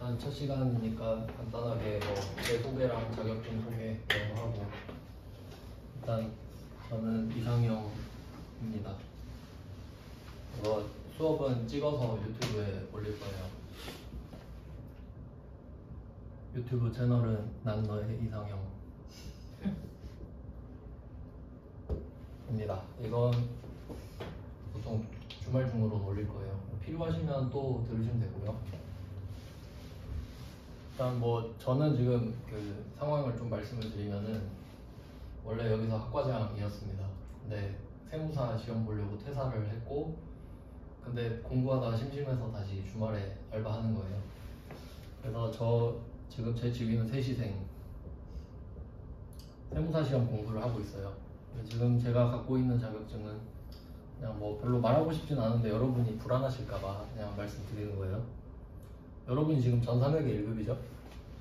일단 첫 시간이니까 간단하게 제 소개랑 자격증 소개 이런 거 하고. 일단 저는 이상형입니다. 이거 수업은 찍어서 유튜브에 올릴 거예요. 유튜브 채널은 난 너의 이상형입니다. 이건 보통 주말 중으로 올릴 거예요. 필요하시면 또 들으시면 되고요. 일단 저는 지금 그 상황을 좀 말씀을 드리면은, 원래 여기서 학과장이었습니다. 근데 세무사 시험 보려고 퇴사를 했고, 근데 공부하다가 심심해서 다시 주말에 알바하는 거예요. 그래서 지금 제 직위는 세시생, 세무사 시험 공부를 하고 있어요. 지금 제가 갖고 있는 자격증은 그냥 별로 말하고 싶진 않은데 여러분이 불안하실까봐 그냥 말씀드리는 거예요. 여러분이 지금 전산회계 1급이죠?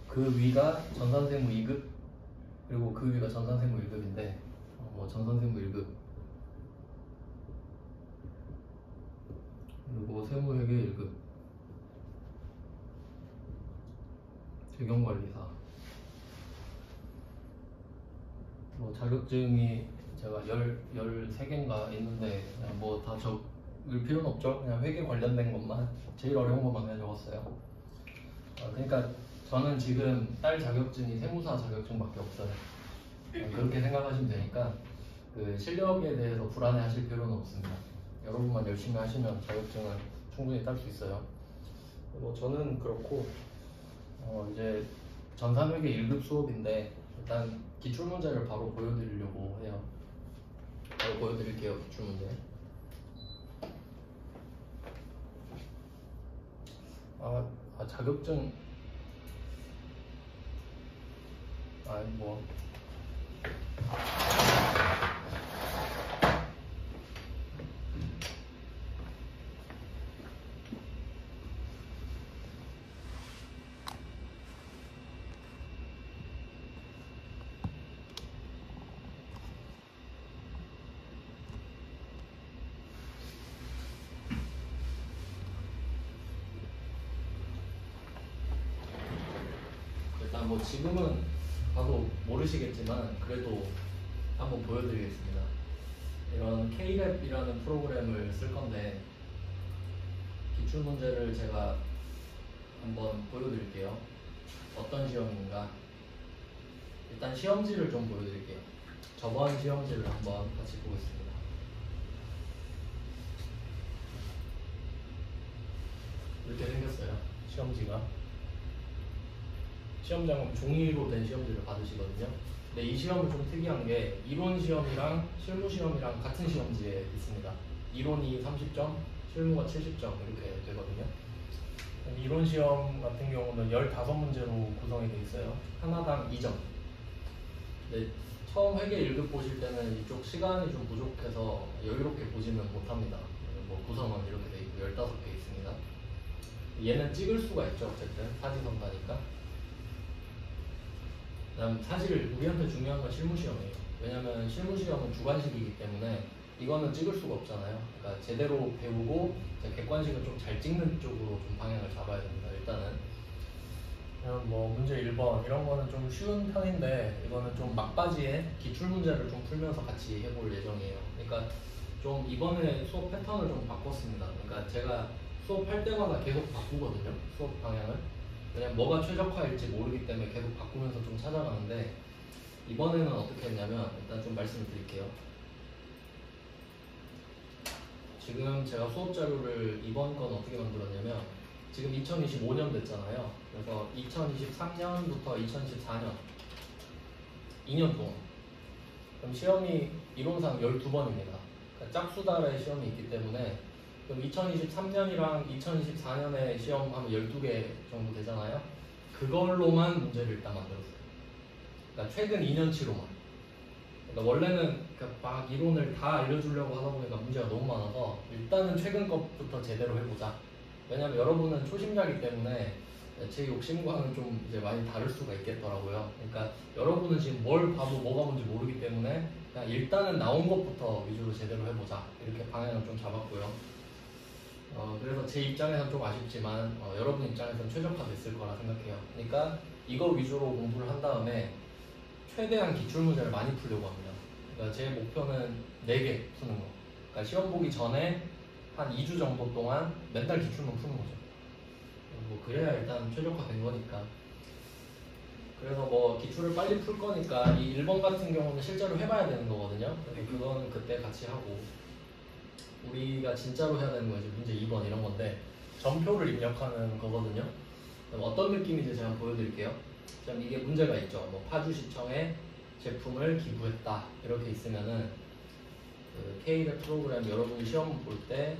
그 위가 전산세무 2급, 그리고 그 위가 전산세무 1급인데 전산세무 1급, 그리고 세무회계 1급, 재경관리사. 자격증이 제가 13개인가 있는데 그냥 다 적을 필요는 없죠. 그냥 회계 관련된 것만, 제일 어려운 것만 그냥 적었어요. 그러니까 저는 지금 딸 자격증이 세무사 자격증밖에 없어요. 그렇게 생각하시면 되니까 그 실력에 대해서 불안해 하실 필요는 없습니다. 여러분만 열심히 하시면 자격증은 충분히 딸 수 있어요. 저는 그렇고, 이제 전산회계 1급 수업인데 일단 기출문제를 바로 보여드리려고 해요. 바로 보여드릴게요. 기출문제. 자격증 일단 지금은 봐도 모르시겠지만 그래도 한번 보여드리겠습니다. 이런 K랩이라는 프로그램을 쓸 건데, 기출문제를 제가 한번 보여드릴게요. 어떤 시험인가. 일단 시험지를 좀 보여드릴게요. 저번 시험지를 한번 같이 보겠습니다. 이렇게 생겼어요. 시험지가. 시험장은 종이로 된 시험지를 받으시거든요. 근데 이 시험은 좀 특이한 게 이론 시험이랑 실무 시험이랑 같은 시험지에 있습니다. 이론이 30점, 실무가 70점 이렇게 되거든요. 이론 시험 같은 경우는 15문제로 구성이 되어 있어요. 하나당 2점. 근데 처음 회계 1급 보실 때는 이쪽 시간이 좀 부족해서 여유롭게 보지는 못합니다. 구성은 이렇게 되어 있고 15개 있습니다. 얘는 찍을 수가 있죠. 어쨌든 사지선다니까. 그다음 사실 우리한테 중요한 건 실무시험이에요. 왜냐면 실무시험은 주관식이기 때문에 이거는 찍을 수가 없잖아요. 그러니까 제대로 배우고 객관식은 좀 잘 찍는 쪽으로 좀 방향을 잡아야 됩니다. 일단은 문제 1번 이런 거는 좀 쉬운 편인데, 이거는 좀 막바지에 기출문제를 좀 풀면서 같이 해볼 예정이에요. 그러니까 좀 이번에 수업 패턴을 좀 바꿨습니다. 그러니까 제가 수업할 때마다 계속 바꾸거든요. 수업 방향을. 왜냐면 뭐가 최적화일지 모르기 때문에 계속 바꾸면서 좀 찾아가는데, 이번에는 어떻게 했냐면 일단 좀 말씀을 드릴게요. 지금 제가 수업 자료를 이번 건 어떻게 만들었냐면, 지금 2025년 됐잖아요. 그래서 2023년부터 2024년 2년 동안, 그럼 시험이 이론상 12번입니다. 그러니까 짝수달의 시험이 있기 때문에, 그럼 2023년이랑 2024년에 시험하면 12개 정도 되잖아요. 그걸로만 문제를 일단 만들었어요. 그러니까 최근 2년치로만. 그러니까 원래는 막 이론을 다 알려주려고 하다 보니까 문제가 너무 많아서 일단은 최근 것부터 제대로 해보자. 왜냐면 여러분은 초심자이기 때문에 제 욕심과는 좀 이제 많이 다를 수가 있겠더라고요. 그러니까 여러분은 지금 뭘 봐도 뭐가 뭔지 모르기 때문에 그냥 일단은 나온 것부터 위주로 제대로 해보자. 이렇게 방향을 좀 잡았고요. 그래서 제 입장에서는 좀 아쉽지만 여러분 입장에서는 최적화됐을 거라 생각해요. 그러니까 이거 위주로 공부를 한 다음에 최대한 기출문제를 많이 풀려고 합니다. 그러니까 제 목표는 4개 푸는 거. 그러니까 시험 보기 전에 한 2주 정도 동안 맨날 기출문 푸는 거죠. 뭐 그래야 일단 최적화된 거니까. 그래서 뭐 기출을 빨리 풀 거니까 이 1번 같은 경우는 실제로 해봐야 되는 거거든요. 그래서 그거는 그때 같이 하고, 우리가 진짜로 해야 되는 거 이제 문제 2번 이런 건데 점표를 입력하는 거거든요. 그럼 어떤 느낌인지 제가 보여드릴게요. 그럼 이게 문제가 있죠. 뭐 파주시청에 제품을 기부했다 이렇게 있으면은 그 K랩 프로그램 여러분이 시험 볼 때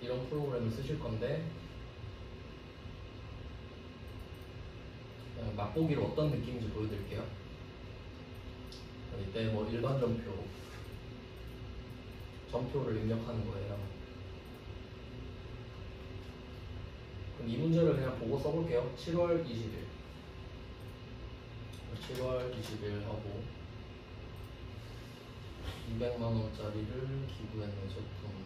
이런 프로그램을 쓰실 건데, 맛보기로 어떤 느낌인지 보여드릴게요. 이때 뭐 일반 점표를 입력하는 거예요. 그럼 이 문제를 그냥 보고 써볼게요. 7월 20일 7월 20일 하고 200만원짜리를 기부했는 제품.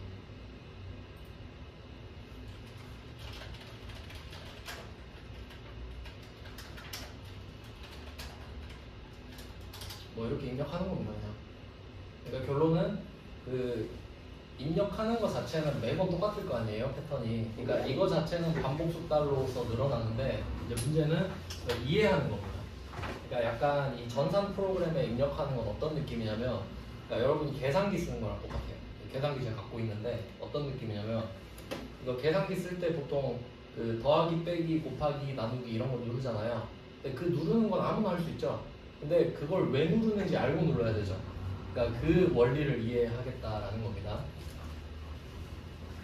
뭐 이렇게 입력하는 겁니다. 그냥. 그러니까 결론은 그 입력하는 것 자체는 매번 똑같을 거 아니에요, 패턴이. 그러니까 이거 자체는 반복 숙달로서 늘어나는데 이제 문제는 이해하는 겁니다. 그러니까 약간 이 전산 프로그램에 입력하는 건 어떤 느낌이냐면, 그러니까 여러분이 계산기 쓰는 거랑 똑같아요. 계산기 제가 갖고 있는데 어떤 느낌이냐면, 이거 계산기 쓸 때 보통 그 더하기, 빼기, 곱하기, 나누기 이런 거 누르잖아요. 근데 그 누르는 건 아무나 할 수 있죠. 근데 그걸 왜 누르는지 알고 눌러야 되죠. 그러니까 그 원리를 이해하겠다라는 겁니다.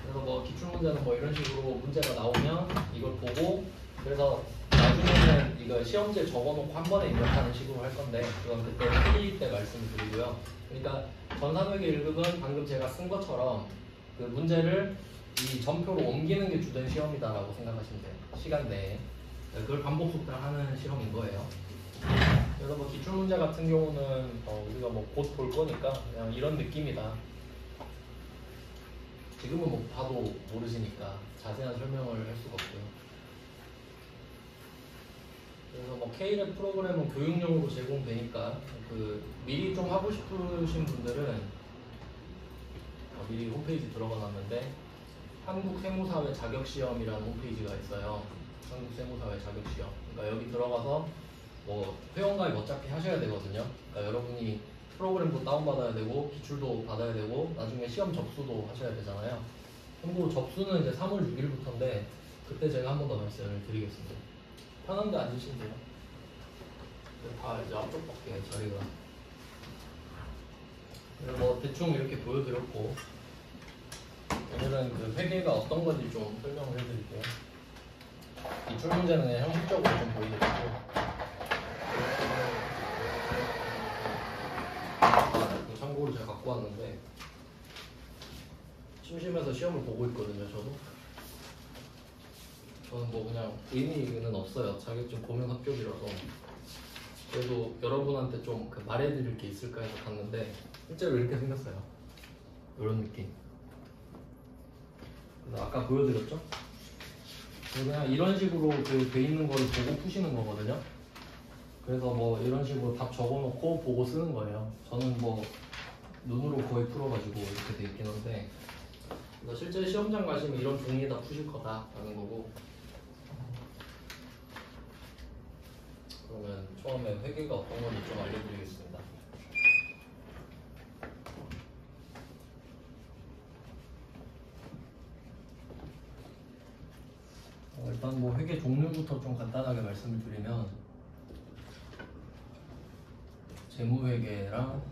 그래서 뭐 기출문제는 뭐 이런 식으로 문제가 나오면 이걸 보고, 그래서 나중에는 이거 시험지에 적어놓고 한 번에 입력하는 식으로 할 건데 그건 그때 풀이 때 말씀을 드리고요. 그러니까 전산회계 1급은 방금 제가 쓴 것처럼 그 문제를 이 점표로 옮기는 게 주된 시험이다라고 생각하시면 돼요. 시간 내에. 그걸 반복 숙달하는 시험인 거예요. 그래서 뭐 기출문제 같은 경우는 우리가 뭐 곧 볼 거니까 그냥 이런 느낌이다. 지금은 뭐 봐도 모르시니까 자세한 설명을 할 수가 없고요. 그래서 뭐 K랩 프로그램은 교육용으로 제공되니까 그 미리 좀 하고 싶으신 분들은 미리 홈페이지 들어가 놨는데 한국세무사회 자격시험이라는 홈페이지가 있어요. 한국세무사회 자격시험. 그러니까 여기 들어가서 뭐 회원가입 어차피 하셔야 되거든요. 그러니까 여러분이 프로그램도 다운받아야 되고 기출도 받아야 되고 나중에 시험 접수도 하셔야 되잖아요. 참고로 접수는 이제 3월 6일부터인데 그때 제가 한 번 더 말씀을 드리겠습니다. 편한 데 앉으시면 돼요. 다 이제 앞쪽밖에 자리가. 뭐 대충 이렇게 보여드렸고, 오늘은 그 회계가 어떤 건지 좀 설명을 해드릴게요. 기출 문제는 그냥 형식적으로 좀 보여드리고, 참고로 제가 갖고 왔는데 심심해서 시험을 보고 있거든요. 저는 뭐 그냥 의미는 없어요. 자격증 고명 합격이라서. 그래도 여러분한테 좀 그 말해드릴 게 있을까 해서 갔는데 실제로 이렇게 생겼어요. 이런 느낌. 그래서 아까 보여드렸죠? 그냥 이런 식으로 그 돼 있는 거를 보고 푸시는 거거든요. 그래서 뭐 이런 식으로 답 적어놓고 보고 쓰는 거예요. 저는 뭐 눈으로 거의 풀어가지고 이렇게 돼 있긴 한데, 그래서 실제 시험장 가시면 이런 종이에다 푸실 거다라는 거고. 그러면 처음에 회계가 어떤 건지 좀 알려드리겠습니다. 일단 뭐 회계 종류부터 좀 간단하게 말씀을 드리면, 재무회계랑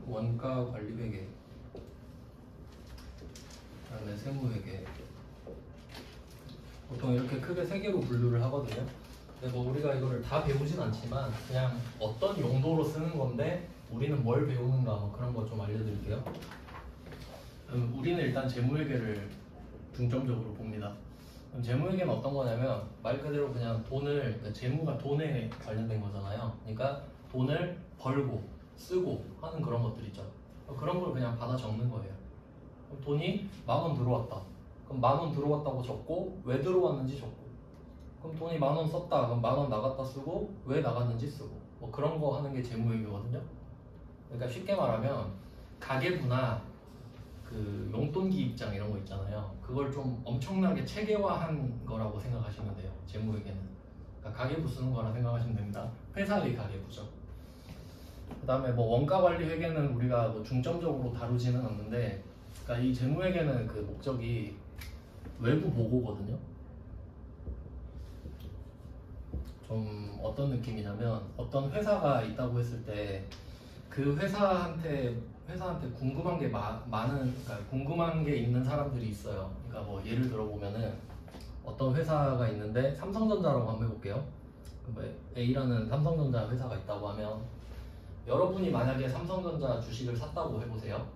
원가관리회계, 그다음에 세무회계, 보통 이렇게 크게 3개로 분류를 하거든요. 근데 뭐 우리가 이거를 다 배우진 않지만 그냥 어떤 용도로 쓰는 건데 우리는 뭘 배우는가 뭐 그런 거 좀 알려드릴게요. 우리는 일단 재무회계를 중점적으로 봅니다. 그럼 재무회계는 어떤 거냐면 말 그대로 그냥 돈을, 재무가 돈에 관련된 거잖아요. 그러니까 돈을 벌고 쓰고 하는 그런 것들 있죠. 그런 걸 그냥 받아 적는 거예요. 그럼 돈이 10,000원 들어왔다. 그럼 10,000원 들어왔다고 적고 왜 들어왔는지 적고. 그럼 돈이 10,000원 썼다. 그럼 10,000원 나갔다 쓰고 왜 나갔는지 쓰고. 뭐 그런 거 하는 게 재무회계거든요. 그러니까 쉽게 말하면 가계부나 그 용돈기 입장 이런 거 있잖아요. 그걸 좀 엄청나게 체계화한 거라고 생각하시면 돼요. 재무회계는. 그러니까 가계부 쓰는 거라 생각하시면 됩니다. 회사의 가계부죠. 그 다음에 뭐 원가관리 회계는 우리가 뭐 중점적으로 다루지는 않는데, 그러니까 이 재무회계는 그 목적이 외부 보고거든요. 좀 어떤 느낌이냐면 어떤 회사가 있다고 했을 때 그 회사한테 궁금한 게 그러니까 궁금한 게 있는 사람들이 있어요. 그러니까 뭐 예를 들어 보면은 어떤 회사가 있는데 삼성전자라고 한번 해볼게요. A라는 삼성전자 회사가 있다고 하면 여러분이 만약에 삼성전자 주식을 샀다고 해보세요.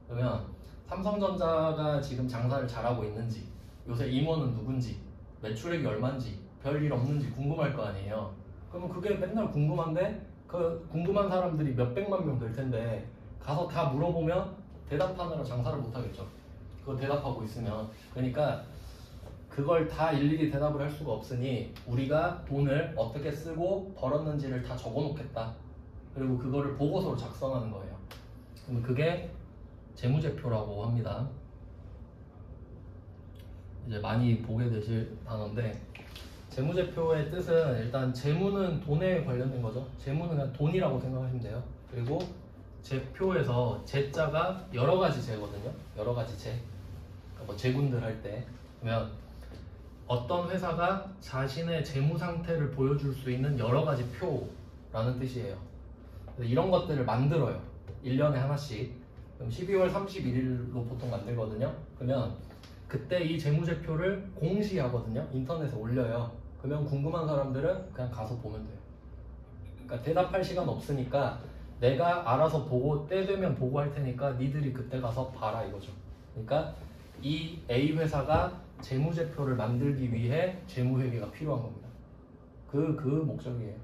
그러면 삼성전자가 지금 장사를 잘하고 있는지, 요새 임원은 누군지, 매출액이 얼마인지, 별일 없는지 궁금할 거 아니에요. 그러면 그게 맨날 궁금한데 그 궁금한 사람들이 몇백만 명 될 텐데 가서 다 물어보면 대답하느라 장사를 못 하겠죠. 그거 대답하고 있으면. 그러니까 그걸 다 일일이 대답을 할 수가 없으니 우리가 돈을 어떻게 쓰고 벌었는지를 다 적어 놓겠다. 그리고 그거를 보고서로 작성하는 거예요. 그럼 그게 재무제표라고 합니다. 이제 많이 보게 되실 단어인데, 재무제표의 뜻은 일단 재무는 돈에 관련된 거죠. 재무는 그냥 돈이라고 생각하시면 돼요. 그리고 제표에서 제자가 여러 가지 제거든요. 여러 가지 제. 그러니까 뭐 제군들 할 때. 그러면 어떤 회사가 자신의 재무 상태를 보여줄 수 있는 여러 가지 표라는 뜻이에요. 이런 것들을 만들어요. 1년에 하나씩. 그럼 12월 31일로 보통 만들거든요. 그러면 그때 이 재무제표를 공시하거든요. 인터넷에 올려요. 그러면 궁금한 사람들은 그냥 가서 보면 돼요. 그러니까 대답할 시간 없으니까 내가 알아서 보고 때 되면 보고할 테니까 니들이 그때 가서 봐라 이거죠. 그러니까 이 A 회사가 재무제표를 만들기 위해 재무회계가 필요한 겁니다. 그 목적이에요.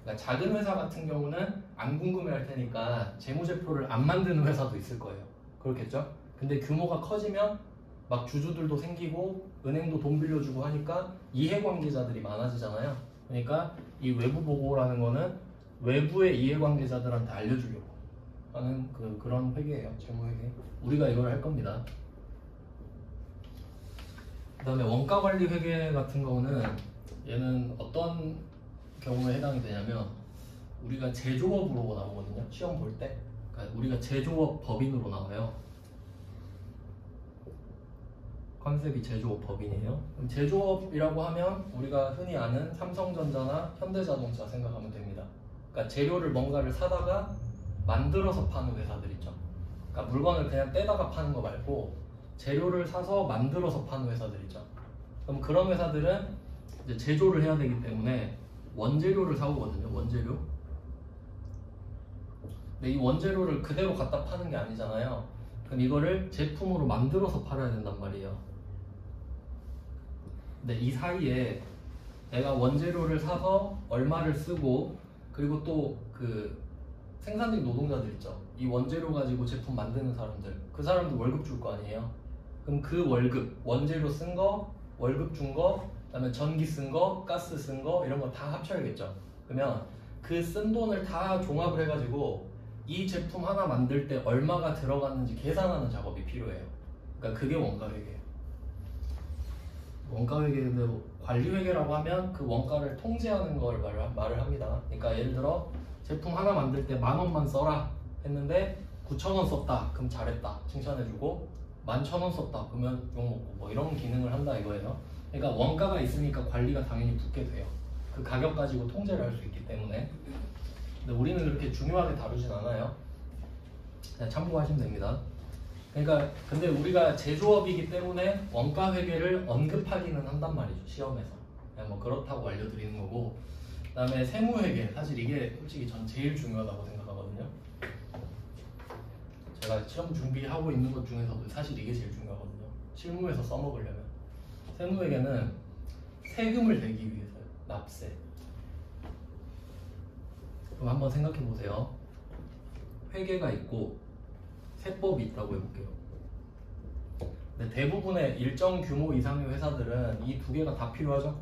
그러니까 작은 회사 같은 경우는 안 궁금해할 테니까 재무제표를 안 만드는 회사도 있을 거예요. 그렇겠죠? 근데 규모가 커지면 막 주주들도 생기고 은행도 돈 빌려주고 하니까 이해관계자들이 많아지잖아요. 그러니까 이 외부 보고라는 거는 외부의 이해관계자들한테 알려주려고 하는 그런 회계예요. 재무회계. 우리가 이걸 할 겁니다. 그 다음에 원가관리 회계 같은 경우는 얘는 어떤 경우에 해당이 되냐면 우리가 제조업으로 나오거든요. 시험 볼 때. 그러니까 우리가 제조업 법인으로 나와요. 컨셉이 제조업 법인이에요. 그럼 제조업이라고 하면 우리가 흔히 아는 삼성전자나 현대자동차 생각하면 됩니다. 그러니까 재료를 뭔가를 사다가 만들어서 파는 회사들 있죠. 그러니까 물건을 그냥 떼다가 파는 거 말고 재료를 사서 만들어서 파는 회사들 있죠. 그럼 그런 회사들은 이제 제조를 해야 되기 때문에 원재료를 사오거든요. 원재료. 근데 이 원재료를 그대로 갖다 파는 게 아니잖아요. 그럼 이거를 제품으로 만들어서 팔아야 된단 말이에요. 근데 이 사이에 내가 원재료를 사서 얼마를 쓰고 그리고 또 그 생산직 노동자들 있죠. 이 원재료 가지고 제품 만드는 사람들, 그 사람들 월급 줄 거 아니에요. 그럼 그 월급, 원재료 쓴 거, 월급 준 거, 그다음에 전기 쓴 거, 가스 쓴 거 이런 거 다 합쳐야겠죠. 그러면 그 쓴 돈을 다 종합을 해가지고 이 제품 하나 만들 때 얼마가 들어갔는지 계산하는 작업이 필요해요. 그러니까 그게 원가회계예요. 원가회계도 관리회계라고 하면 그 원가를 통제하는 걸 말을 합니다. 그러니까 예를 들어 제품 하나 만들 때 10,000원만 써라 했는데 9,000원 썼다. 그럼 잘했다. 칭찬해주고 11,000원 썼다. 그러면 욕먹고 뭐 이런 기능을 한다 이거예요. 그러니까 원가가 있으니까 관리가 당연히 붙게 돼요. 그 가격 가지고 통제를 할 수 있기 때문에. 근데 우리는 그렇게 중요하게 다루진 않아요. 그냥 참고하시면 됩니다. 그러니까 근데 우리가 제조업이기 때문에 원가회계를 언급하기는 한단 말이죠. 시험에서. 그냥 뭐 그렇다고 알려드리는 거고. 그 다음에 세무회계. 사실 이게 솔직히 전 제일 중요하다고 생각하거든요. 제가 시험 준비하고 있는 것 중에서도 사실 이게 제일 중요하거든요. 실무에서 써먹으려면. 세무회계는 세금을 내기 위해서요. 납세. 그럼 한번 생각해 보세요. 회계가 있고 세법이 있다고 해볼게요. 근데 대부분의 일정 규모 이상의 회사들은 이 두 개가 다 필요하죠.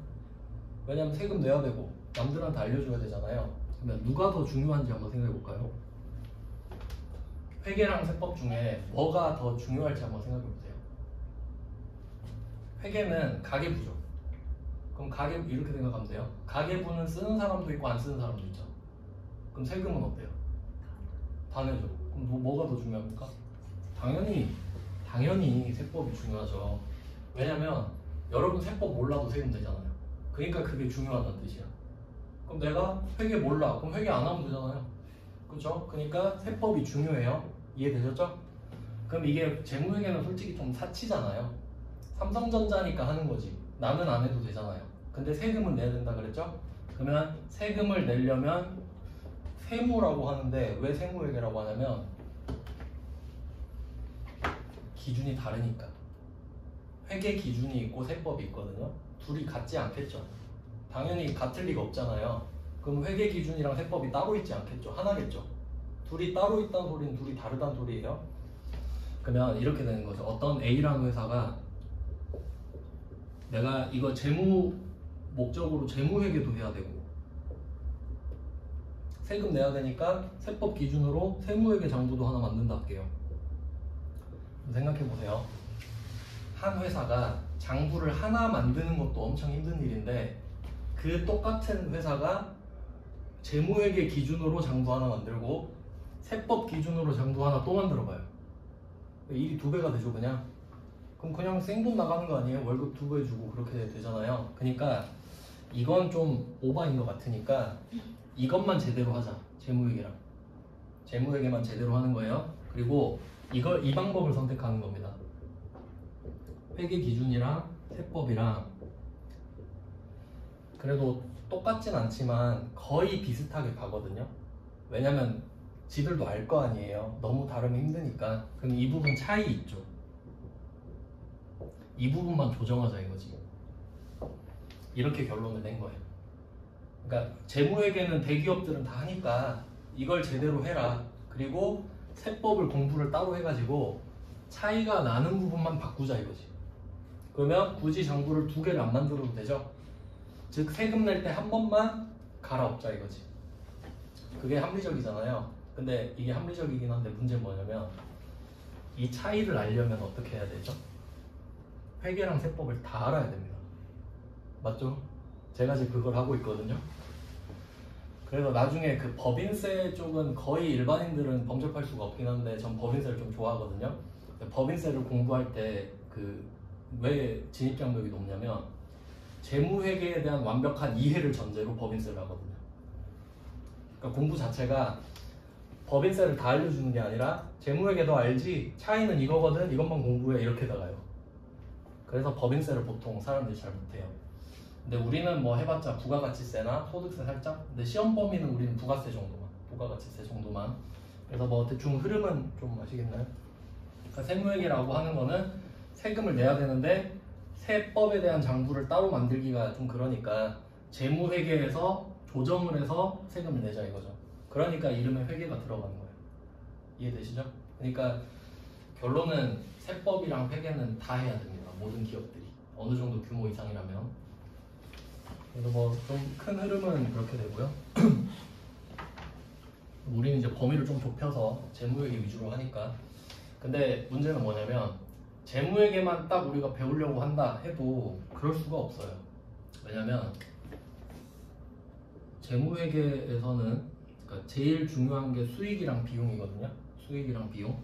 왜냐면 세금 내야 되고 남들한테 알려줘야 되잖아요. 그러면 누가 더 중요한지 한번 생각해 볼까요? 회계랑 세법 중에 뭐가 더 중요할지 한번 생각해 보세요. 회계는 가계부죠. 그럼 가계부 이렇게 생각하면 돼요. 가계부는 쓰는 사람도 있고 안 쓰는 사람도 있죠. 그럼 세금은 어때요? 다 내죠. 그럼 뭐가 더 중요합니까? 당연히 세법이 중요하죠. 왜냐면 여러분 세법 몰라도 세금 되잖아요. 그러니까 그게 중요하다는 뜻이야. 그럼 내가 회계 몰라. 그럼 회계 안 하면 되잖아요. 그렇죠? 그러니까 세법이 중요해요. 이해되셨죠? 그럼 이게 재무회계는 솔직히 좀 사치잖아요. 삼성전자니까 하는 거지. 나는 안 해도 되잖아요. 근데 세금은 내야 된다 그랬죠? 그러면 세금을 내려면 세무라고 하는데 왜 세무회계라고 하냐면 기준이 다르니까. 회계 기준이 있고 세법이 있거든요. 둘이 같지 않겠죠. 당연히 같을 리가 없잖아요. 그럼 회계 기준이랑 세법이 따로 있지 않겠죠. 하나겠죠. 둘이 따로 있다는 소리는 둘이 다르다는 소리예요. 그러면 이렇게 되는 거죠. 어떤 A라는 회사가 내가 이거 재무 목적으로 재무회계도 해야 되고 세금 내야 되니까 세법 기준으로 세무회계 장부도 하나 만든다 할게요. 생각해 보세요. 한 회사가 장부를 하나 만드는 것도 엄청 힘든 일인데 그 똑같은 회사가 재무회계 기준으로 장부 하나 만들고 세법 기준으로 장부 하나 또 만들어봐요. 일이 2배가 되죠 그냥. 그럼 그냥 생돈 나가는 거 아니에요? 월급 2배 주고 그렇게 되잖아요. 그러니까 이건 좀 오바인 것 같으니까 이것만 제대로 하자. 재무회계만 제대로 하는 거예요. 그리고 이 방법을 선택하는 겁니다. 회계 기준이랑 세법이랑 그래도 똑같진 않지만 거의 비슷하게 가거든요. 왜냐면 지들도 알 거 아니에요. 너무 다르면 힘드니까. 그럼 이 부분 차이 있죠. 이 부분만 조정하자 이거지. 이렇게 결론을 낸 거예요. 그러니까 재무회계는 대기업들은 다 하니까 이걸 제대로 해라. 그리고 세법을 공부를 따로 해가지고 차이가 나는 부분만 바꾸자 이거지. 그러면 굳이 장부를 2개를 안 만들어도 되죠. 즉 세금 낼 때 한 번만 갈아엎자 이거지. 그게 합리적이잖아요. 근데 이게 합리적이긴 한데 문제는 뭐냐면 이 차이를 알려면 어떻게 해야 되죠? 회계랑 세법을 다 알아야 됩니다. 맞죠? 제가 지금 그걸 하고 있거든요. 그래서 나중에 그 법인세 쪽은 거의 일반인들은 범접할 수가 없긴 한데 전 법인세를 좀 좋아하거든요. 법인세를 공부할 때 왜 진입장벽이 높냐면 재무회계에 대한 완벽한 이해를 전제로 법인세를 하거든요. 그러니까 공부 자체가 법인세를 다 알려주는 게 아니라 재무회계도 알지 차이는 이거거든 이것만 공부해 이렇게 나가요. 그래서 법인세를 보통 사람들이 잘 못해요. 근데 우리는 뭐 해봤자 부가가치세나 소득세 살짝. 근데 시험 범위는 우리는 부가세 정도만, 부가가치세 정도만. 그래서 뭐 대충 흐름은 좀 아시겠나요? 그러니까 세무회계라고 하는 거는 세금을 내야 되는데 세법에 대한 장부를 따로 만들기가 좀 그러니까 재무회계에서 조정을 해서 세금을 내자 이거죠. 그러니까 이름에 회계가 들어가는 거예요. 이해되시죠? 그러니까 결론은 세법이랑 회계는 다 해야 됩니다. 모든 기업들이 어느 정도 규모 이상이라면. 그래서 뭐 좀 큰 흐름은 그렇게 되고요. 우리는 이제 범위를 좀 좁혀서 재무회계 위주로 하니까. 근데 문제는 뭐냐면 재무회계만 딱 우리가 배우려고 한다 해도 그럴 수가 없어요. 왜냐면 재무회계에서는 그러니까 제일 중요한 게 수익이랑 비용이거든요. 수익이랑 비용.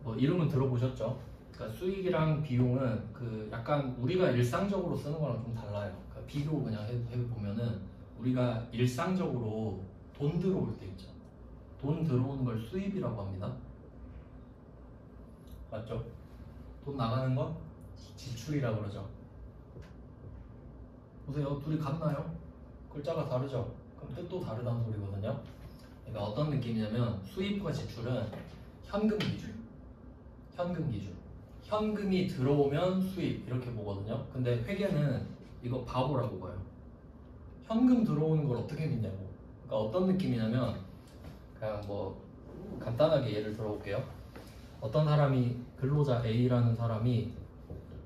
뭐 이름은 들어보셨죠? 그러니까 수익이랑 비용은 그 약간 우리가 일상적으로 쓰는 거랑 좀 달라요. 그러니까 비교 그냥 해보면은 우리가 일상적으로 돈 들어올 때 있죠. 돈 들어오는 걸 수입이라고 합니다. 맞죠? 돈 나가는 건 지출이라고 그러죠. 보세요. 둘이 같나요? 글자가 다르죠? 그럼 뜻도 다르다는 소리거든요. 그러니까 어떤 느낌이냐면 수입과 지출은 현금 기준. 현금이 들어오면 수입 이렇게 보거든요. 근데 회계는 이거 바보라고 봐요. 현금 들어오는 걸 어떻게 믿냐고. 그러니까 어떤 느낌이냐면 그냥 뭐 간단하게 예를 들어볼게요. 어떤 사람이 근로자 A라는 사람이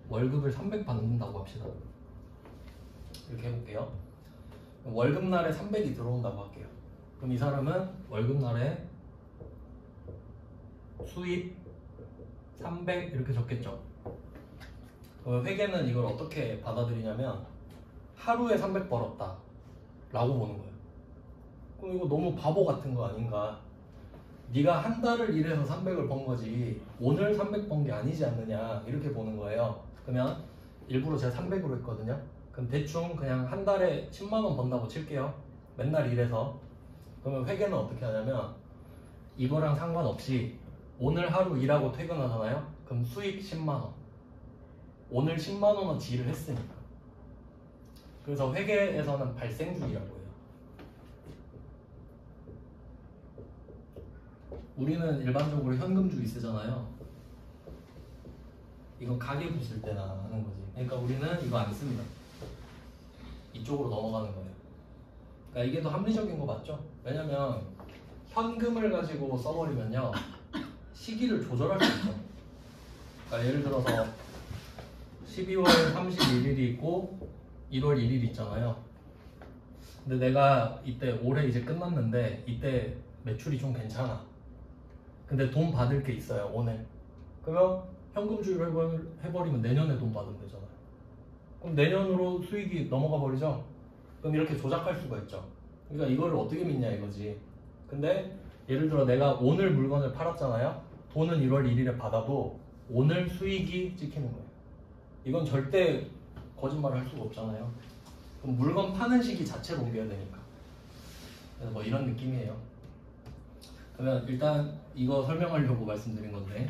월급을 300 받는다고 합시다. 이렇게 해볼게요. 월급날에 300이 들어온다고 할게요. 그럼 이 사람은 월급날에 수입 300 이렇게 적겠죠. 그럼 회계는 이걸 어떻게 받아들이냐면 하루에 300 벌었다 라고 보는 거예요. 그럼 이거 너무 바보 같은 거 아닌가? 네가 한 달을 일해서 300을 번 거지 오늘 300 번 게 아니지 않느냐 이렇게 보는 거예요. 그러면 일부러 제가 300으로 했거든요. 그럼 대충 그냥 한 달에 10만 원 번다고 칠게요. 맨날 일해서. 그러면 회계는 어떻게 하냐면 이거랑 상관없이 오늘 하루 일하고 퇴근하잖아요. 그럼 수입 10만 원. 오늘 10만 원어치 일을 했으니까. 그래서 회계에서는 발생주의라고 해요. 우리는 일반적으로 현금주의 쓰잖아요. 이건 가계부 쓸 때나 하는 거지. 그러니까 우리는 이거 안 씁니다. 이쪽으로 넘어가는 거예요. 그러니까 이게 더 합리적인 거 맞죠? 왜냐면 현금을 가지고 써버리면요 시기를 조절할 수 있죠. 그러니까 예를 들어서 12월 31일이 있고 1월 1일 있잖아요. 근데 내가 이때 올해 이제 끝났는데 이때 매출이 좀 괜찮아. 근데 돈 받을 게 있어요 오늘. 그러면 현금주의로 해버리면 내년에 돈 받으면 되잖아요. 그럼 내년으로 수익이 넘어가 버리죠. 그럼 이렇게 조작할 수가 있죠. 그러니까 이거를 어떻게 믿냐 이거지. 근데 예를 들어 내가 오늘 물건을 팔았잖아요. 돈은 1월 1일에 받아도 오늘 수익이 찍히는 거예요. 이건 절대 거짓말을 할 수가 없잖아요. 그럼 물건 파는 시기 자체를 옮겨야 되니까. 그래서 뭐 이런 느낌이에요. 그러면 일단 이거 설명하려고 말씀드린 건데,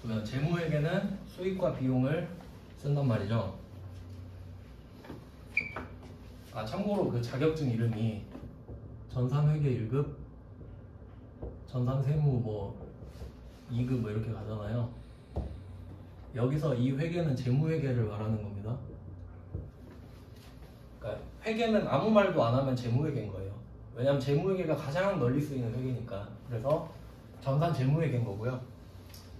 그러면 재무회계는 수익과 비용을 쓴단 말이죠. 아 참고로 그 자격증 이름이 전산회계 1급, 전산세무 뭐 2급 뭐 이렇게 가잖아요. 여기서 이 회계는 재무회계를 말하는 겁니다. 그러니까 회계는 아무 말도 안 하면 재무회계인 거예요. 왜냐하면 재무회계가 가장 널리 쓰이는 회계니까. 그래서 전산 재무회계인 거고요.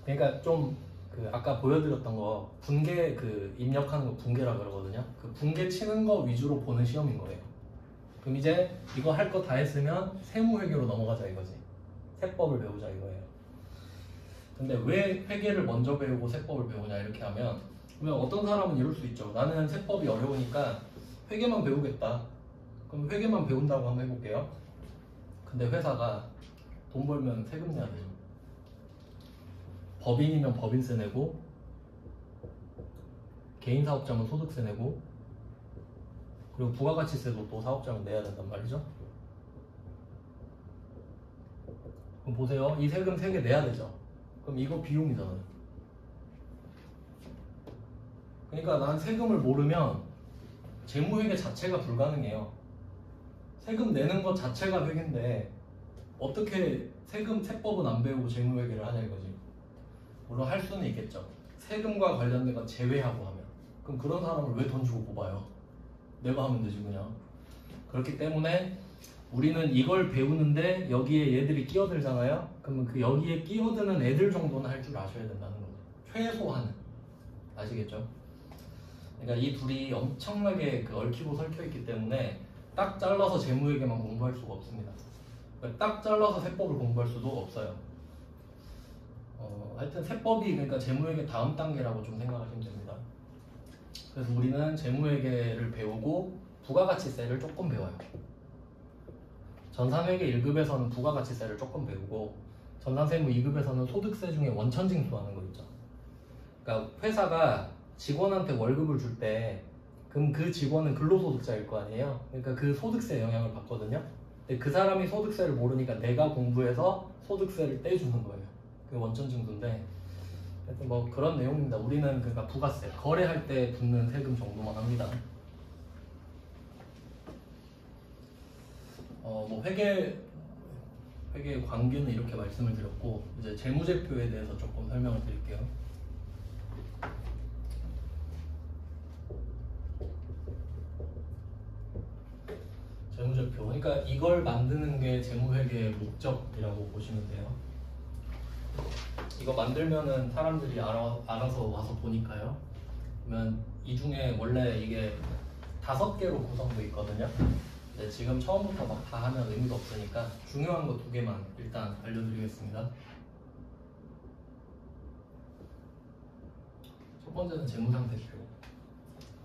그러니까 좀 그 아까 보여드렸던 거 분계 그 입력하는 거 분계라 그러거든요. 그 분계 치는 거 위주로 보는 시험인 거예요. 그럼 이제 이거 할 거 다 했으면 세무회계로 넘어가자 이거지. 세법을 배우자 이거예요. 근데 왜 회계를 먼저 배우고 세법을 배우냐 이렇게 하면, 그러면 어떤 사람은 이럴 수 있죠. 나는 세법이 어려우니까 회계만 배우겠다. 그럼 회계만 배운다고 한번 해볼게요. 근데 회사가 돈 벌면 세금 내야 돼요. 법인이면 법인세 내고, 개인 사업자면 소득세 내고, 그리고 부가가치세도 또 사업자면 내야 된단 말이죠. 그럼 보세요. 이 세금 3개 내야 되죠. 그럼 이거 비용이잖아요. 그러니까 난 세금을 모르면 재무회계 자체가 불가능해요. 세금 내는 것 자체가 회계인데 어떻게 세금 세법은 안 배우고 재무회계를 하냐 이거지. 물론 할 수는 있겠죠. 세금과 관련된 건 제외하고 하면. 그럼 그런 사람을 왜 돈 주고 뽑아요? 내가 하면 되지 그냥. 그렇기 때문에 우리는 이걸 배우는데 여기에 얘들이 끼어들잖아요. 그러면 그 여기에 끼어드는 애들 정도는 할 줄 아셔야 된다는 거죠. 최소한은. 아시겠죠? 그러니까 이 둘이 엄청나게 그 얽히고 설켜 있기 때문에 딱 잘라서 재무회계만 공부할 수가 없습니다. 딱 잘라서 세법을 공부할 수도 없어요. 하여튼 세법이 그러니까 재무회계 다음 단계라고 좀 생각하시면 됩니다. 그래서 우리는 재무회계를 배우고 부가가치세를 조금 배워요. 전산회계 1급에서는 부가가치세를 조금 배우고, 전산세무 2급에서는 소득세 중에 원천징수하는 거 있죠. 그러니까 회사가 직원한테 월급을 줄 때 그럼 그 직원은 근로소득자일 거 아니에요. 그러니까 그 소득세 영향을 받거든요. 근데 그 사람이 소득세를 모르니까 내가 공부해서 소득세를 떼주는 거예요. 그게 원천징수인데, 하여튼 뭐 그런 내용입니다. 우리는 그러니까 부가세, 거래할 때 붙는 세금 정도만 합니다. 뭐 회계 관계는 이렇게 말씀을 드렸고, 이제 재무제표에 대해서 조금 설명을 드릴게요. 재무제표, 그러니까 이걸 만드는 게 재무회계의 목적이라고 보시면 돼요. 이거 만들면은 사람들이 알아서 와서 보니까요. 그러면 이 중에 원래 이게 5개로 구성되어 있거든요. 네, 지금 처음부터 막 다 하면 의미가 없으니까 중요한 거 2개만 일단 알려드리겠습니다. 첫 번째는 재무상태표,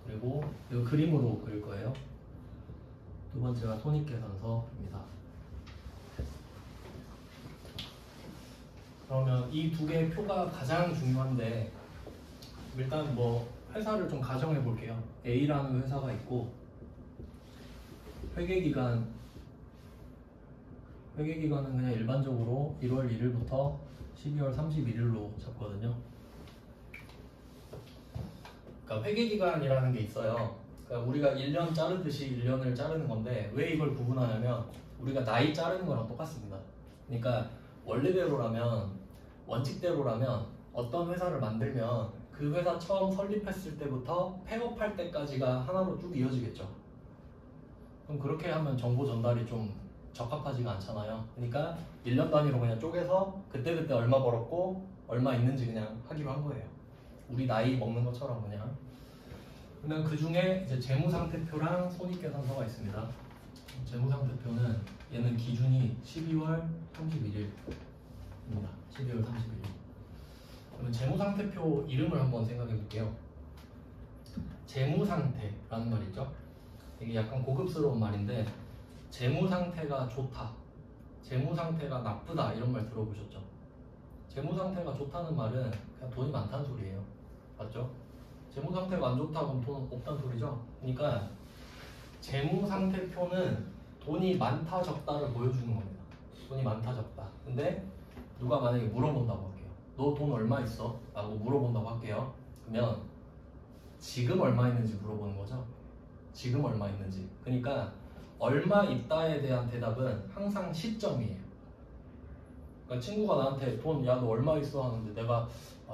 그리고 이거 그림으로 그릴 거예요. 두 번째가 손익계산서입니다. 그러면 이 2개의 표가 가장 중요한데, 일단 뭐 회사를 좀 가정해 볼게요. A라는 회사가 있고 회계기간은 그냥 일반적으로 1월 1일부터 12월 31일로 잡거든요. 그러니까 회계기간이라는 게 있어요. 그러니까 우리가 1년 자르듯이 1년을 자르는 건데, 왜 이걸 구분하냐면 우리가 나이 자르는 거랑 똑같습니다. 그러니까 원칙대로라면 어떤 회사를 만들면 그 회사 처음 설립했을 때부터 폐업할 때까지가 하나로 쭉 이어지겠죠. 그럼 그렇게 하면 정보 전달이 좀 적합하지가 않잖아요. 그러니까 1년 단위로 그냥 쪼개서 그때그때 얼마 벌었고 얼마 있는지 그냥 하기로 한 거예요. 우리 나이 먹는 것처럼 그냥. 그러면 그 중에 이제 재무상태표랑 손익계산서가 있습니다. 재무상태표는 얘는 기준이 12월 31일입니다. 12월 31일. 그러면 재무상태표 이름을 한번 생각해 볼게요. 재무상태라는 말 있죠? 이게 약간 고급스러운 말인데, 재무상태가 좋다, 재무상태가 나쁘다 이런 말 들어보셨죠? 재무상태가 좋다는 말은 그냥 돈이 많다는 소리예요. 맞죠? 재무상태가 안 좋다 그럼 돈 없다는 소리죠? 그러니까 재무상태표는 돈이 많다 적다를 보여주는 겁니다. 돈이 많다 적다. 근데 누가 만약에 물어본다고 할게요. 너 돈 얼마 있어? 라고 물어본다고 할게요. 그러면 지금 얼마 있는지 물어보는 거죠. 지금 얼마 있는지. 그러니까 얼마 있다에 대한 대답은 항상 시점이에요. 그러니까 친구가 나한테 돈, 야 너 얼마 있어? 하는데 내가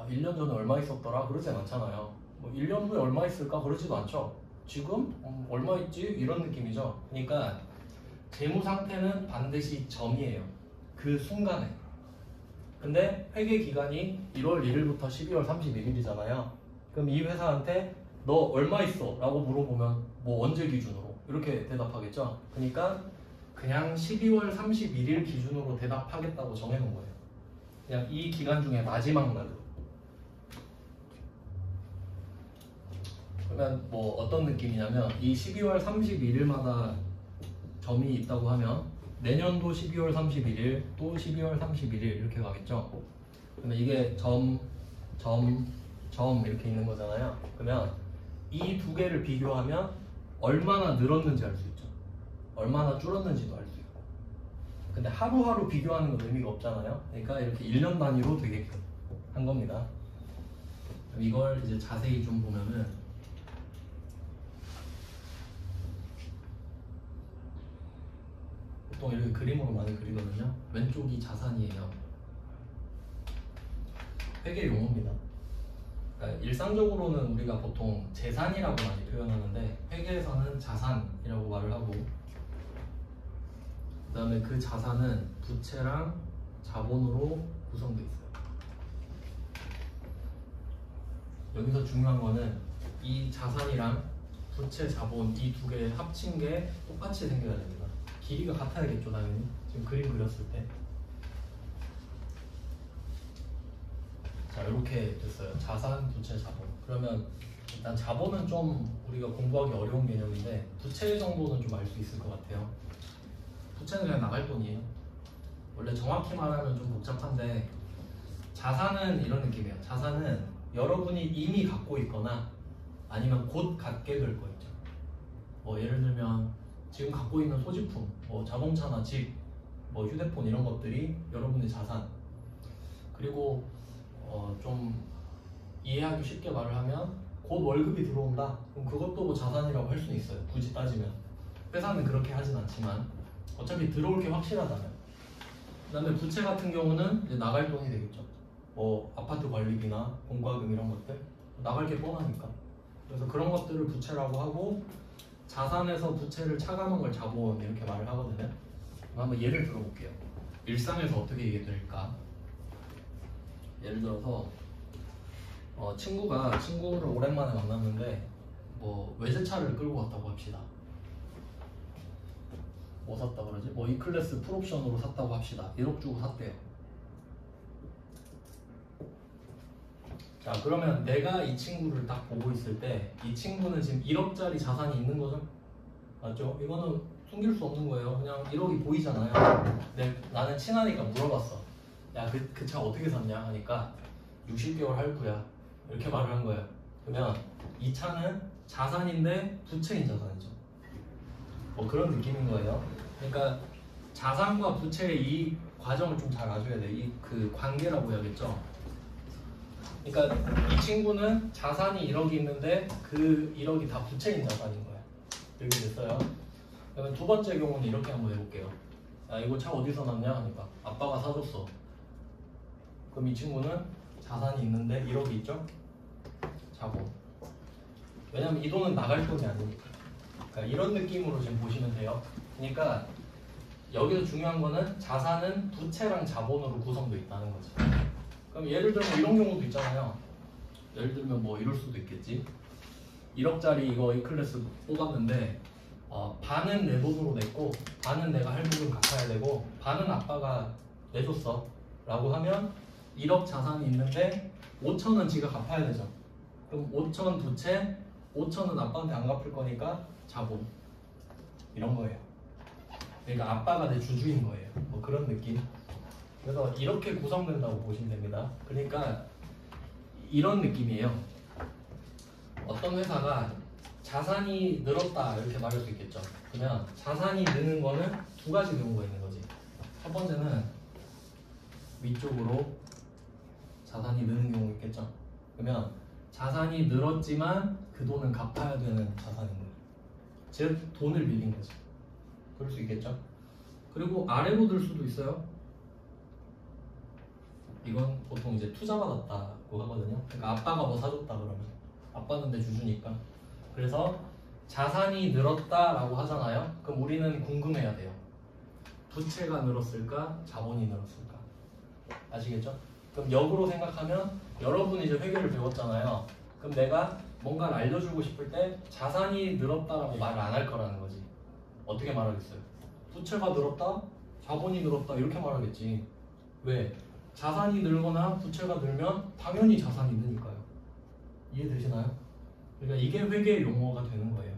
1년 전에 얼마 있었더라? 그러진 않잖아요. 뭐 1년 후에 얼마 있을까? 그러지도 않죠. 지금? 얼마 있지? 이런 느낌이죠. 그러니까 재무 상태는 반드시 점이에요. 그 순간에. 근데 회계 기간이 1월 1일부터 12월 31일이잖아요. 그럼 이 회사한테 너 얼마 있어? 라고 물어보면 뭐 언제 기준으로? 이렇게 대답하겠죠. 그러니까 그냥 12월 31일 기준으로 대답하겠다고 정해놓은 거예요. 그냥 이 기간 중에 마지막 날로. 그러면 뭐 어떤 느낌이냐면, 이 12월 31일마다 점이 있다고 하면 내년도 12월 31일, 또 12월 31일 이렇게 가겠죠. 그러면 이게 점 이렇게 있는 거잖아요. 그러면 이 2개를 비교하면 얼마나 늘었는지 알 수 있죠. 얼마나 줄었는지도 알 수 있고. 근데 하루하루 비교하는 건 의미가 없잖아요. 그러니까 이렇게 1년 단위로 되게끔 한 겁니다. 이걸 이제 자세히 좀 보면은, 보통 이렇게 그림으로 많이 그리거든요. 왼쪽이 자산이에요. 회계 용어입니다. 그러니까 일상적으로는 우리가 보통 재산이라고 많이 표현하는데, 회계에서는 자산이라고 말을 하고, 그 다음에 그 자산은 부채랑 자본으로 구성되어 있어요. 여기서 중요한 거는 이 자산이랑 부채, 자본 이 2개 합친 게 똑같이 생겨야 됩니다. 길이가 같아야겠죠, 당연히. 지금 그림 그렸을 때. 자, 이렇게 됐어요. 자산, 부채, 자본. 그러면 일단 자본은 좀 우리가 공부하기 어려운 개념인데, 부채 정도는 좀 알 수 있을 것 같아요. 부채는 그냥 나갈 돈이에요. 원래 정확히 말하면 좀 복잡한데, 자산은 이런 느낌이에요. 자산은 여러분이 이미 갖고 있거나 아니면 곧 갖게 될 거 있죠. 뭐 예를 들면 지금 갖고 있는 소지품, 뭐 자동차나 집, 뭐 휴대폰 이런 것들이 여러분의 자산. 그리고 좀 이해하기 쉽게 말을 하면 곧 월급이 들어온다. 그럼 그것도 뭐 자산이라고 할 수는 있어요. 굳이 따지면. 회사는 그렇게 하진 않지만 어차피 들어올 게 확실하다면. 그 다음에 부채 같은 경우는 이제 나갈 돈이 되겠죠. 뭐 아파트 관리비나 공과금 이런 것들 나갈 게 뻔하니까. 그래서 그런 것들을 부채라고 하고, 자산에서 부채를 차감한 걸 자본 이렇게 말을 하거든요. 한번 예를 들어볼게요. 일상에서 어떻게 이게 될까? 예를 들어서 친구를 오랜만에 만났는데 뭐 외제차를 끌고 갔다고 합시다. 뭐 샀다 그러지? 뭐 E클래스 풀옵션으로 샀다고 합시다. 1억 주고 샀대요. 자, 그러면 내가 이 친구를 딱 보고 있을 때 이 친구는 지금 1억짜리 자산이 있는 거죠? 맞죠? 이거는 숨길 수 없는 거예요. 그냥 1억이 보이잖아요. 나는 친하니까 물어봤어. 야, 그 차 어떻게 샀냐? 하니까 60개월 할부야. 이렇게 말을 한 거예요. 그러면 이 차는 자산인데 부채인 자산이죠. 뭐 그런 느낌인 거예요. 그러니까 자산과 부채의 이 과정을 좀 잘 아셔야 돼. 그 관계라고 해야겠죠. 그러니까 이 친구는 자산이 1억이 있는데 그 1억이 다 부채인 자산인 거야. 이렇게 됐어요. 그러면 두 번째 경우는 이렇게 한번 해볼게요. 야, 이거 차 어디서 났냐? 하니까 아빠가 사줬어. 그럼 이 친구는 자산이 있는데 1억이 있죠? 자본. 왜냐면 이 돈은 나갈 돈이 아니니까. 그러니까 이런 느낌으로 지금 보시면 돼요. 그러니까 여기서 중요한 거는 자산은 부채랑 자본으로 구성되어 있다는 거지. 그럼 예를 들면 이런 경우도 있잖아요. 예를 들면 뭐 이럴 수도 있겠지. 1억짜리 이거 E클래스 뽑았는데 반은 내 돈으로 냈고 반은 내가 할부금 갚아야 되고 반은 아빠가 내줬어 라고 하면 1억 자산이 있는데 5천은 지가 갚아야 되죠. 그럼 5천 부채, 5천은 아빠한테 안 갚을 거니까 자본. 이런 거예요. 그러니까 아빠가 내 주주인 거예요. 뭐 그런 느낌. 그래서 이렇게 구성된다고 보시면 됩니다. 그러니까 이런 느낌이에요. 어떤 회사가 자산이 늘었다 이렇게 말할 수 있겠죠. 그러면 자산이 느는 거는 두 가지 경우가 있는 거지. 첫 번째는 위쪽으로 자산이 느는 경우가 있겠죠. 그러면 자산이 늘었지만 그 돈은 갚아야 되는 자산인 거예요. 즉 돈을 빌린 거지. 그럴 수 있겠죠. 그리고 아래로 들 수도 있어요. 이건 보통 이제 투자받았다고 하거든요. 그러니까 아빠가 뭐 사줬다 그러면 아빠는 내 주주니까. 그래서 자산이 늘었다라고 하잖아요. 그럼 우리는 궁금해야 돼요. 부채가 늘었을까? 자본이 늘었을까? 아시겠죠? 그럼 역으로 생각하면 여러분이 이제 회계를 배웠잖아요. 그럼 내가 뭔가를 알려주고 싶을 때 자산이 늘었다라고 말을 안 할 거라는 거지. 어떻게 말하겠어요? 부채가 늘었다? 자본이 늘었다? 이렇게 말하겠지. 왜? 자산이 늘거나 부채가 늘면 당연히 자산이 느니까요. 이해되시나요? 그러니까 이게 회계의 용어가 되는 거예요.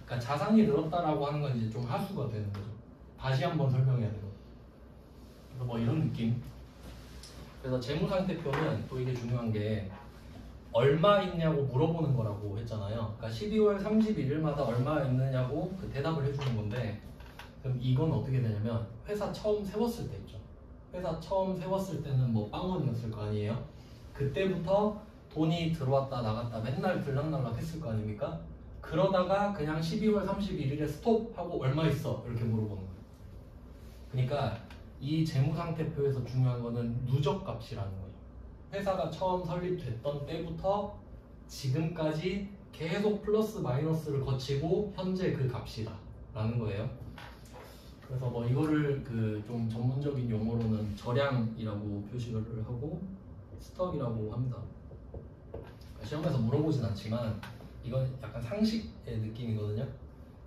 그러니까 자산이 늘었다라고 하는 건 이제 좀 하수가 되는 거죠. 다시 한번 설명해야 되고. 그래서 뭐 이런 느낌. 그래서 재무상태표는 또 이게 중요한 게 얼마 있냐고 물어보는 거라고 했잖아요. 그러니까 12월 31일마다 얼마 있느냐고 그 대답을 해주는 건데, 그럼 이건 어떻게 되냐면 회사 처음 세웠을 때 있죠. 회사 처음 세웠을 때는 뭐 빵원이었을 거 아니에요. 그때부터 돈이 들어왔다 나갔다 맨날 들락날락 했을 거 아닙니까? 그러다가 그냥 12월 31일에 스톱하고 얼마 있어? 이렇게 물어보는 거예요. 그러니까 이 재무상태표에서 중요한 거는 누적값이라는 거예요. 회사가 처음 설립됐던 때부터 지금까지 계속 플러스 마이너스를 거치고 현재 그 값이다 라는 거예요. 그래서 뭐 이거를 그 좀 전문적인 용어로는 절양이라고 표시를 하고 스톡이라고 합니다. 시험에서 물어보진 않지만 이건 약간 상식의 느낌이거든요.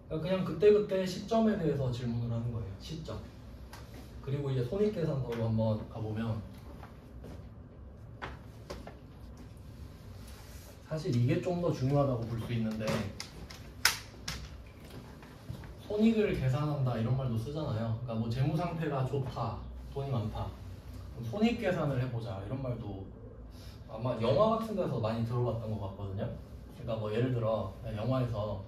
그러니까 그냥 그때그때 시점에 대해서 질문을 하는 거예요. 시점. 그리고 이제 손익계산서로 한번 가보면 사실 이게 좀 더 중요하다고 볼 수 있는데, 손익을 계산한다 이런 말도 쓰잖아요. 그러니까 뭐 재무 상태가 좋다, 돈이 많다, 손익 계산을 해보자 이런 말도 아마 영화 같은 데서 많이 들어봤던 것 같거든요. 그러니까 뭐 예를 들어 영화에서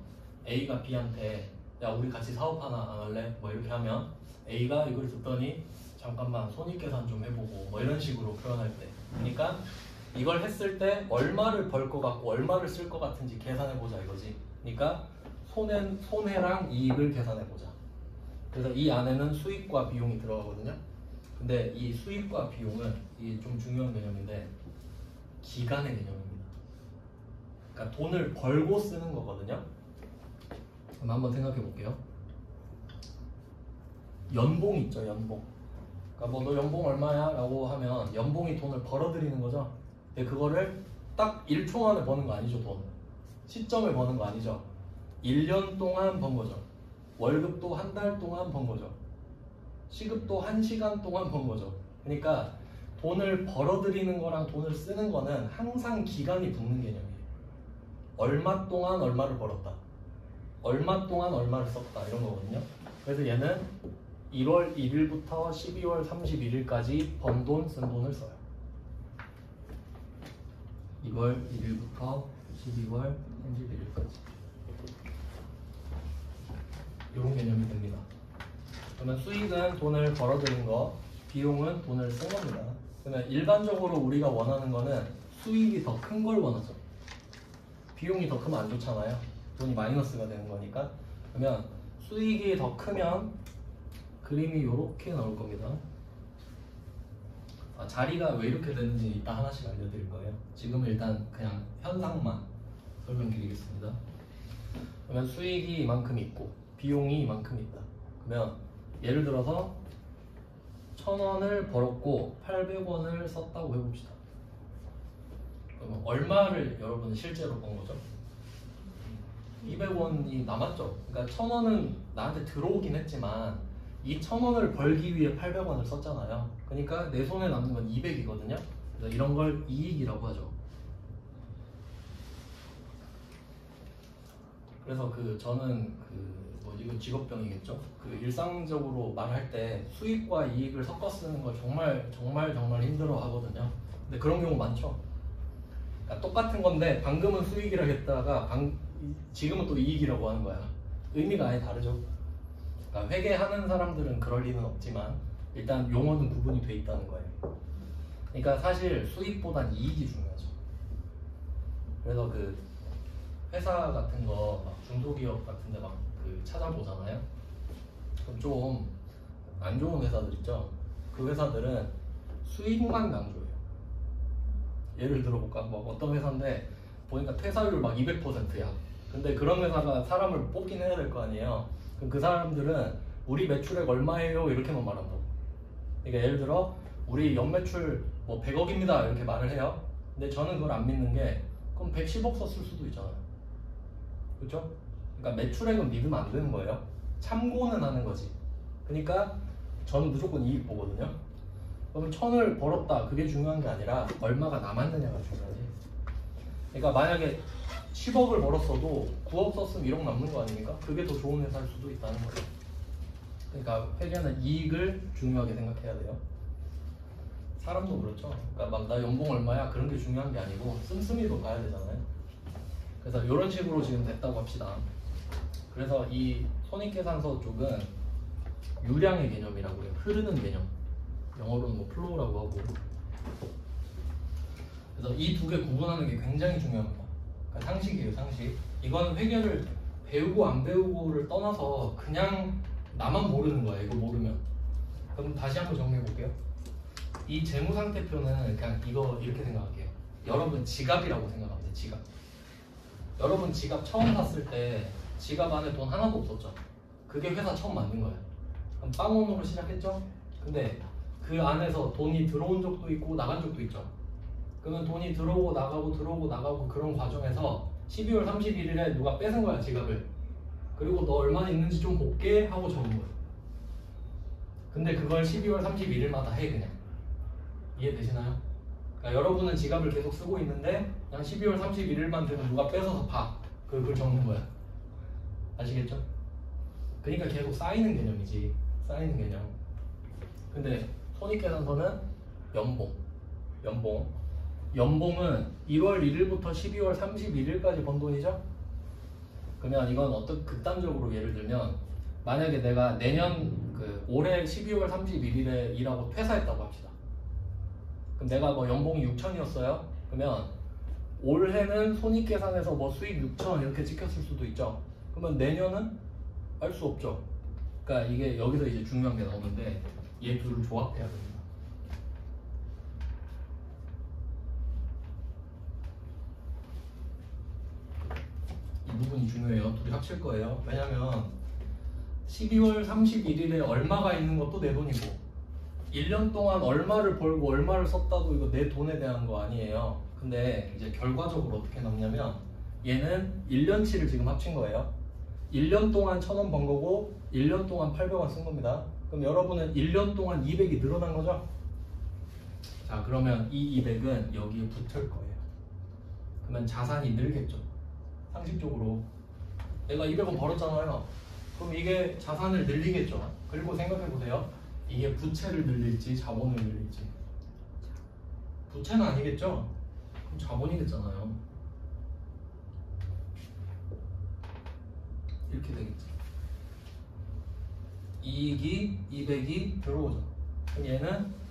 A가 B한테 야 우리 같이 사업 하나 안 할래? 뭐 이렇게 하면 A가 이걸 듣더니 잠깐만 손익 계산 좀 해보고 뭐 이런 식으로 표현할 때, 그러니까 이걸 했을 때 얼마를 벌 것 같고 얼마를 쓸 것 같은지 계산해보자 이거지. 그러니까 손해랑 이익을 계산해보자. 그래서 이 안에는 수익과 비용이 들어가거든요. 근데 이 수익과 비용은 이게 좀 중요한 개념인데 기간의 개념입니다. 그러니까 돈을 벌고 쓰는 거거든요. 그럼 한번 생각해 볼게요. 연봉 있죠, 연봉. 그러니까 뭐 너 연봉 얼마야? 라고 하면 연봉이 돈을 벌어들이는 거죠. 근데 그거를 딱 1초 안에 버는 거 아니죠, 돈. 시점에 버는 거 아니죠. 1년 동안 번 거죠. 월급도 한 달 동안 번 거죠. 시급도 1시간 동안 번 거죠. 그러니까 돈을 벌어들이는 거랑 돈을 쓰는 거는 항상 기간이 붙는 개념이에요. 얼마 동안 얼마를 벌었다. 얼마 동안 얼마를 썼다. 이런 거거든요. 그래서 얘는 1월 1일부터 12월 31일까지 번 돈, 쓴 돈을 써요. 1월 1일부터 12월 31일까지. 이런 개념이 됩니다. 그러면 수익은 돈을 벌어들인 거, 비용은 돈을 쓴 겁니다. 그러면 일반적으로 우리가 원하는 거는 수익이 더 큰 걸 원하죠. 비용이 더 크면 안 좋잖아요. 돈이 마이너스가 되는 거니까. 그러면 수익이 더 크면 그림이 이렇게 나올 겁니다. 자리가 왜 이렇게 되는지 이따 하나씩 알려드릴 거예요. 지금 일단 그냥 현상만 설명드리겠습니다. 그러면 수익이 이만큼 있고 비용이 이만큼 있다. 그러면 예를 들어서 1,000원을 벌었고 800원을 썼다고 해봅시다. 그러면 얼마를 여러분은 실제로 번 거죠? 200원이 남았죠. 그러니까 1,000원은 나한테 들어오긴 했지만 이 1,000원을 벌기 위해 800원을 썼잖아요. 그러니까 내 손에 남는 건 200이거든요. 그래서 이런 걸 이익이라고 하죠. 그래서 저는 뭐 이거 직업병이겠죠. 일상적으로 말할 때 수익과 이익을 섞어 쓰는 걸 정말 힘들어 하거든요. 근데 그런 경우 많죠. 그러니까 똑같은 건데 방금은 수익이라고 했다가 지금은 또 이익이라고 하는 거야. 의미가 아예 다르죠. 그러니까 회계하는 사람들은 그럴 리는 없지만 일단 용어는 구분이 돼 있다는 거예요. 그러니까 사실 수익보단 이익이 중요하죠. 그래서 회사 같은 거 중소기업 같은 데 찾아보잖아요. 그럼 좀 안 좋은 회사들 있죠. 그 회사들은 수익만 강조해요. 예를 들어볼까? 어떤 회사인데 보니까 퇴사율 200%야. 근데 그런 회사가 사람을 뽑긴 해야 될 거 아니에요. 그럼 그 사람들은 우리 매출액 얼마예요? 이렇게만 말한다고. 그러니까 예를 들어 우리 연매출 100억입니다 이렇게 말을 해요. 근데 저는 그걸 안 믿는 게 그럼 110억 썼을 수도 있잖아요. 그렇죠? 그러니까 매출액은 믿으면 안 되는 거예요. 참고는 하는 거지. 그러니까 저는 무조건 이익 보거든요. 그러면 1,000을 벌었다 그게 중요한 게 아니라 얼마가 남았느냐가 중요하지. 그러니까 만약에 10억을 벌었어도 9억 썼으면 1억 남는 거 아닙니까? 그게 더 좋은 회사일 수도 있다는 거예요. 그러니까 회계는 이익을 중요하게 생각해야 돼요. 사람도 그렇죠. 그러니까 나 연봉 얼마야 그런 게 중요한 게 아니고 씀씀이도 봐야 되잖아요. 그래서 이런 식으로 지금 됐다고 합시다. 그래서 이 손익계산서 쪽은 유량의 개념이라고 해요. 흐르는 개념. 영어로는 플로우라고 하고. 그래서 이 두 개 구분하는 게 굉장히 중요합니다. 그러니까 상식이에요, 상식. 이건 회계를 배우고 안 배우고를 떠나서 그냥 나만 모르는 거야, 이거 모르면. 그럼 다시 한번 정리해 볼게요. 이 재무상태표는 그냥 이거 이렇게 생각할게요. 여러분 지갑이라고 생각하면 돼요, 지갑. 여러분 지갑 처음 샀을 때 지갑 안에 돈 하나도 없었죠. 그게 회사 처음 만든 거예요. 그럼 빵원으로 시작했죠. 근데 그 안에서 돈이 들어온 적도 있고 나간 적도 있죠. 그러면 돈이 들어오고 나가고 그런 과정에서 12월 31일에 누가 뺏은 거야, 지갑을. 그리고 너 얼마나 있는지 좀 볼게 하고 적은 거예요. 근데 그걸 12월 31일마다 해, 그냥. 이해되시나요? 그러니까 여러분은 지갑을 계속 쓰고 있는데 그냥 12월 31일만 되면 누가 뺏어서 봐. 그걸 적는 거야. 아시겠죠? 그러니까 계속 쌓이는 개념이지. 쌓이는 개념. 근데 손익계산서는 연봉은 1월 1일부터 12월 31일까지 번 돈이죠? 그러면 이건 어떤 극단적으로 예를 들면 만약에 내가 내년 올해 12월 31일에 일하고 퇴사했다고 합시다. 그럼 내가 연봉이 6천이었어요. 그러면 올해는 손익계산에서 수익 6천 이렇게 찍혔을 수도 있죠. 그러면 내년은 알 수 없죠. 그러니까 이게 여기서 이제 중요한 게 나오는데 얘 둘을 조합해야 됩니다. 이 부분이 중요해요. 둘이 합칠 거예요. 왜냐면 12월 31일에 얼마가 있는 것도 내 돈이고 1년 동안 얼마를 벌고 얼마를 썼다고 이거 내 돈에 대한 거 아니에요. 근데 이제 결과적으로 어떻게 나오냐면 얘는 1년치를 지금 합친 거예요. 1년 동안 1,000원 번 거고 1년 동안 800원 쓴 겁니다. 그럼 여러분은 1년 동안 200이 늘어난 거죠? 자, 그러면 이 200은 여기에 붙을 거예요. 그러면 자산이 늘겠죠. 상식적으로 내가 200원 벌었잖아요. 그럼 이게 자산을 늘리겠죠. 그리고 생각해 보세요. 이게 부채를 늘릴지 자본을 늘릴지. 부채는 아니겠죠? 그럼 자본이겠잖아요. 이렇게 되겠지. 이익이 200이 들어오죠. 그럼 얘는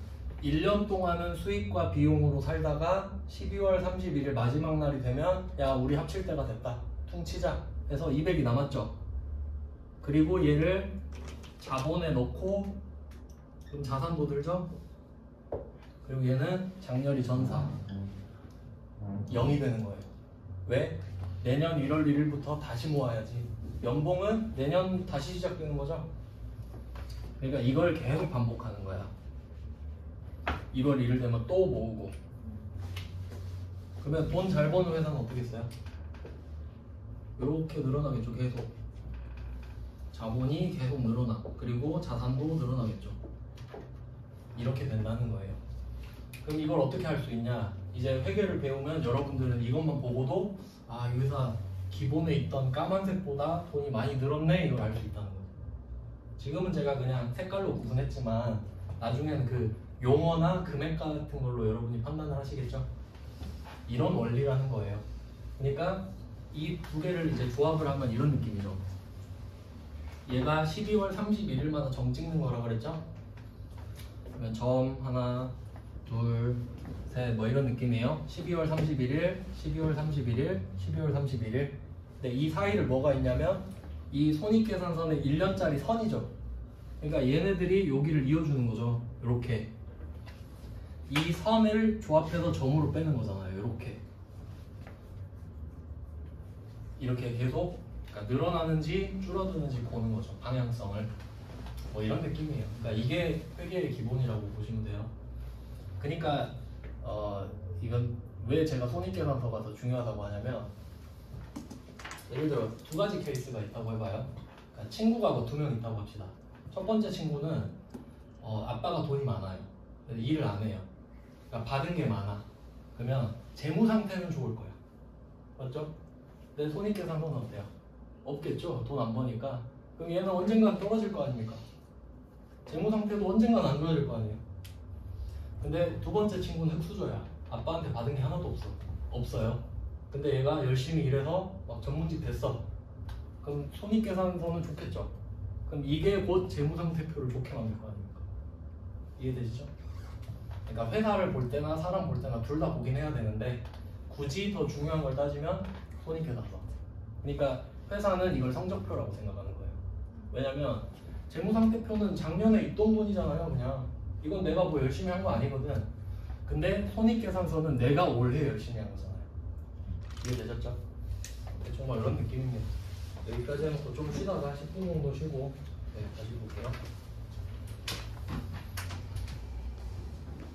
1년 동안은 수익과 비용으로 살다가 12월 31일 마지막 날이 되면 야, 우리 합칠 때가 됐다. 퉁치자 해서 200이 남았죠. 그리고 얘를 자본에 넣고 그럼 자산도 들죠. 그리고 얘는 장렬히 전사 0이 되는 거예요. 왜? 내년 1월 1일부터 다시 모아야지. 연봉은 내년 다시 시작되는 거죠. 그러니까 이걸 계속 반복하는 거야. 1월 1일 되면 또 모으고. 그러면 돈 잘 버는 회사는 어떻게 써요? 이렇게 늘어나겠죠. 계속 자본이 계속 늘어나. 그리고 자산도 늘어나겠죠. 이렇게 된다는 거예요. 그럼 이걸 어떻게 할 수 있냐? 이제 회계를 배우면 여러분들은 이것만 보고도 아, 이 회사 기본에 있던 까만색보다 돈이 많이 늘었네, 이걸 알 수 있다는 거예요. 지금은 제가 그냥 색깔로 구분했지만 나중에는 그 용어나 금액 같은 걸로 여러분이 판단을 하시겠죠? 이런 원리라는 거예요. 그러니까 이 두 개를 이제 조합을 하면 이런 느낌이죠. 얘가 12월 31일마다 점 찍는 거라 그랬죠? 그러면 점 하나, 둘, 셋, 뭐 이런 느낌이에요. 12월 31일, 12월 31일, 12월 31일. 근데 이 사이를 뭐가 있냐면 이 손익계산선의 1년짜리 선이죠. 그러니까 얘네들이 여기를 이어주는 거죠. 이렇게 이 선을 조합해서 점으로 빼는 거잖아요. 이렇게 계속 그러니까 늘어나는지 줄어드는지 보는 거죠. 방향성을. 뭐 이런 느낌이에요. 그러니까 이게 회계의 기본이라고 보시면 돼요. 그러니까 이건 왜 제가 손익계산서가 더 중요하다고 하냐면 예를 들어 두 가지 케이스가 있다고 해봐요. 그러니까 친구가 뭐 2명 있다고 합시다. 첫 번째 친구는 아빠가 돈이 많아요. 근데 일을 안 해요. 그러니까 받은 게 많아. 그러면 재무 상태는 좋을 거야. 맞죠? 근데 손익계산서는 어때요? 없겠죠. 돈 안 버니까. 그럼 얘는 언젠간 떨어질 거 아닙니까? 재무 상태도 언젠간 안 좋아질 거 아니에요. 근데 두 번째 친구는 흙수저야. 아빠한테 받은 게 하나도 없어요. 근데 얘가 열심히 일해서 막 전문직 됐어. 그럼 손익계산서는 좋겠죠. 그럼 이게 곧 재무상태표를 좋게 만들 거 아닙니까? 이해되시죠? 그러니까 회사를 볼 때나 사람 볼 때나 둘 다 보긴 해야 되는데 굳이 더 중요한 걸 따지면 손익계산서. 그러니까 회사는 이걸 성적표라고 생각하는 거예요. 왜냐면 재무상태표는 작년에 있던 돈이잖아요. 그냥 이건 내가 뭐 열심히 한 거 아니거든. 근데 손익계산서는 내가 올해 열심히 한 거잖아요. 이해되셨죠? 정말 이런 느낌입니다. 여기까지 해놓고 좀 쉬다가 10분 정도 쉬고 다시 볼게요.